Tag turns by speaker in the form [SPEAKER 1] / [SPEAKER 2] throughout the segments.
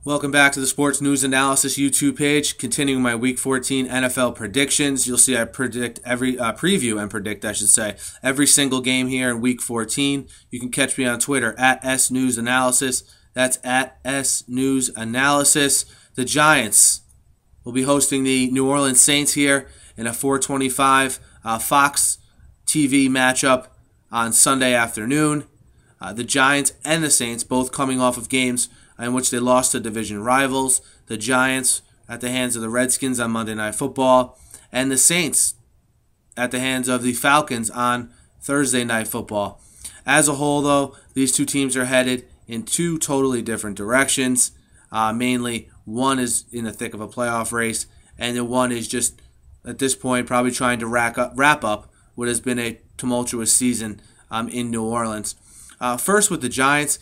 [SPEAKER 1] Welcome back to the Sports News Analysis YouTube page. Continuing my Week 14 NFL predictions. You'll see I predict preview and predict, I should say, every single game here in Week 14. You can catch me on Twitter at SNewsAnalysis. That's at SNewsAnalysis. The Giants will be hosting the New Orleans Saints here in a 4:25 Fox TV matchup on Sunday afternoon. The Giants and the Saints both coming off of games in which they lost to division rivals. The Giants at the hands of the Redskins on Monday Night Football, and the Saints at the hands of the Falcons on Thursday Night Football. As a whole, though, these two teams are headed in two totally different directions. Mainly, one is in the thick of a playoff race, and the one is just, at this point, probably trying to wrap up what has been a tumultuous season in New Orleans. First with the Giants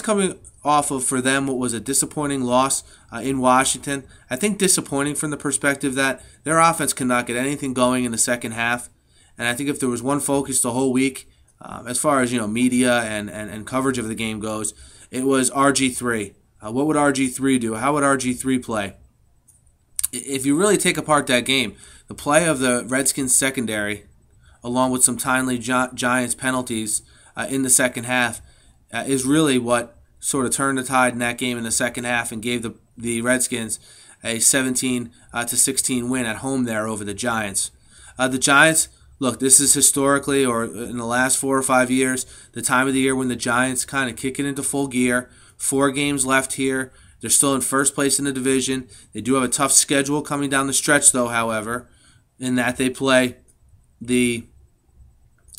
[SPEAKER 1] coming off of, for them, what was a disappointing loss in Washington. I think disappointing from the perspective that their offense could not get anything going in the second half. And I think if there was one focus the whole week, as far as media and coverage of the game goes, it was RG3. What would RG3 do? How would RG3 play? If you really take apart that game, the play of the Redskins secondary, along with some timely Giants penalties in the second half, is really what sort of turned the tide in that game in the second half and gave the Redskins a 17-16 win at home there over the Giants. The Giants, look, this is historically, or in the last 4 or 5 years, the time of the year when the Giants kind of kick it into full gear. 4 games left here. They're still in first place in the division. They do have a tough schedule coming down the stretch, though, however, in that they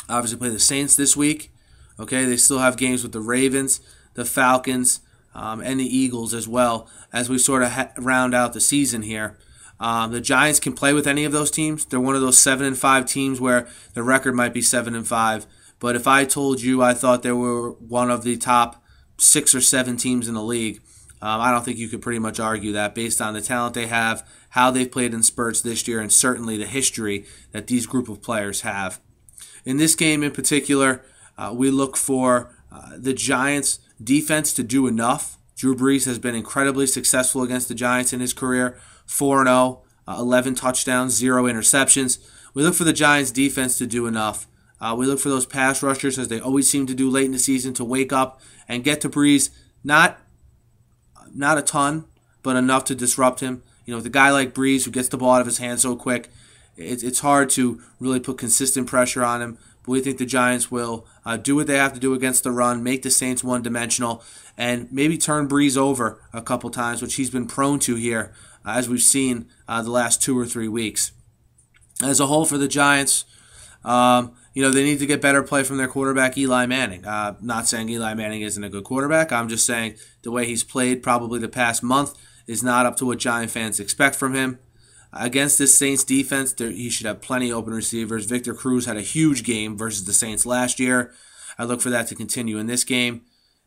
[SPEAKER 1] obviously play the Saints this week. Okay, they still have games with the Ravens, the Falcons, and the Eagles as well as we sort of round out the season here. The Giants can play with any of those teams. They're one of those 7-5 teams where the record might be 7-5. But if I told you I thought they were one of the top 6 or 7 teams in the league, I don't think you could pretty much argue that based on the talent they have, how they've played in spurts this year, and certainly the history that these group of players have. In this game in particular, we look for the Giants' defense to do enough. Drew Brees has been incredibly successful against the Giants in his career, 4-0, 11 touchdowns, 0 interceptions. We look for the Giants' defense to do enough. We look for those pass rushers, as they always seem to do late in the season, to wake up and get to Brees. Not a ton, but enough to disrupt him. With a guy like Brees who gets the ball out of his hand so quick, it's hard to really put consistent pressure on him. But we think the Giants will do what they have to do against the run, make the Saints one-dimensional, and maybe turn Brees over a couple times, which he's been prone to here, as we've seen the last 2 or 3 weeks. As a whole for the Giants, they need to get better play from their quarterback, Eli Manning. Not saying Eli Manning isn't a good quarterback. I'm just saying the way he's played probably the past month is not up to what Giant fans expect from him. Against this Saints defense, he should have plenty of open receivers. Victor Cruz had a huge game versus the Saints last year. I look for that to continue in this game.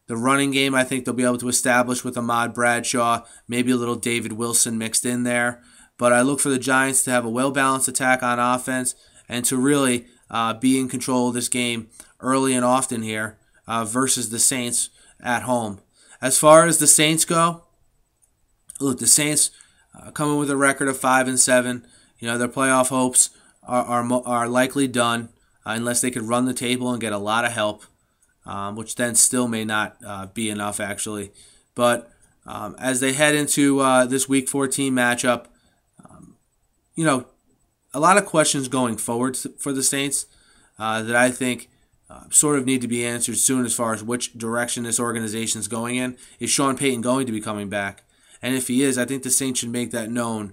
[SPEAKER 1] The running game, I think they'll be able to establish with Ahmad Bradshaw, maybe a little David Wilson mixed in there. But I look for the Giants to have a well-balanced attack on offense and to really be in control of this game early and often here versus the Saints at home. As far as the Saints go, look, the Saints coming with a record of 5-7. Their playoff hopes are likely done unless they could run the table and get a lot of help, which then still may not be enough, actually. But as they head into this Week 14 matchup, a lot of questions going forward for the Saints that I think sort of need to be answered soon as far as which direction this organization is going in. Is Sean Payton going to be coming back? And if he is, I think the Saints should make that known,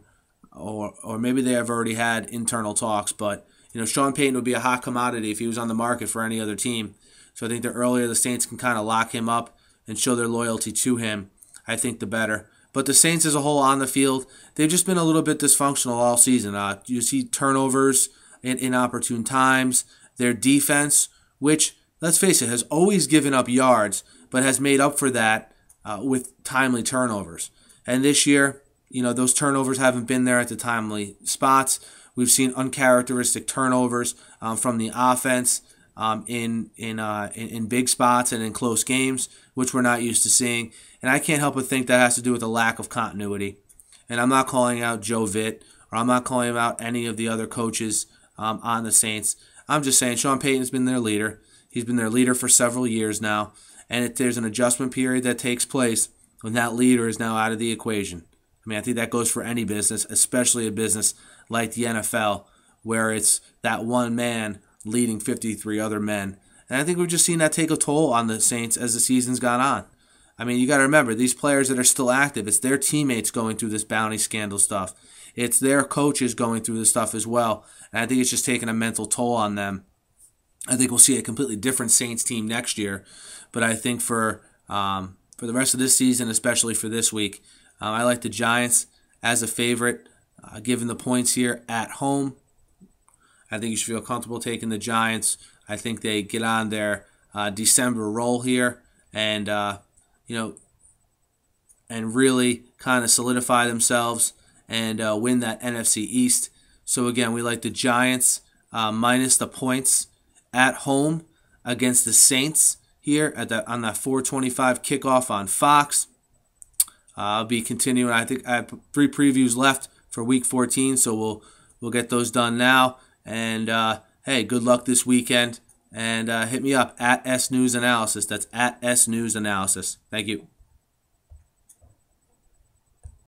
[SPEAKER 1] or maybe they have already had internal talks. But Sean Payton would be a hot commodity if he was on the market for any other team. So I think the earlier the Saints can kind of lock him up and show their loyalty to him, I think the better. But the Saints as a whole on the field, they've just been a little bit dysfunctional all season. You see turnovers in inopportune times. Their defense, which, let's face it, has always given up yards, but has made up for that with timely turnovers. And this year, those turnovers haven't been there at the timely spots. We've seen uncharacteristic turnovers from the offense. in big spots and in close games, which we're not used to seeing. And I can't help but think that has to do with a lack of continuity. And I'm not calling out Joe Vitt, or I'm not calling out any of the other coaches on the Saints. I'm just saying Sean Payton's been their leader. He's been their leader for several years now. And there's an adjustment period that takes place when that leader is now out of the equation. I mean, I think that goes for any business, especially a business like the NFL, where it's that one man leading 53 other men. And I think we've just seen that take a toll on the Saints as the season's gone on. I mean, you got to remember, these players that are still active, it's their teammates going through this bounty scandal stuff. It's their coaches going through this stuff as well. And I think it's just taking a mental toll on them. I think we'll see a completely different Saints team next year. But I think for the rest of this season, especially for this week, I like the Giants as a favorite, given the points here at home. I think you should feel comfortable taking the Giants. I think they get on their December roll here and and really kind of solidify themselves and win that NFC East. So again, we like the Giants minus the points at home against the Saints here on that 4:25 kickoff on Fox. I'll be continuing. I think I have 3 previews left for Week 14, so we'll get those done now. And hey, good luck this weekend. And hit me up at S News Analysis. That's at S News Analysis. Thank you.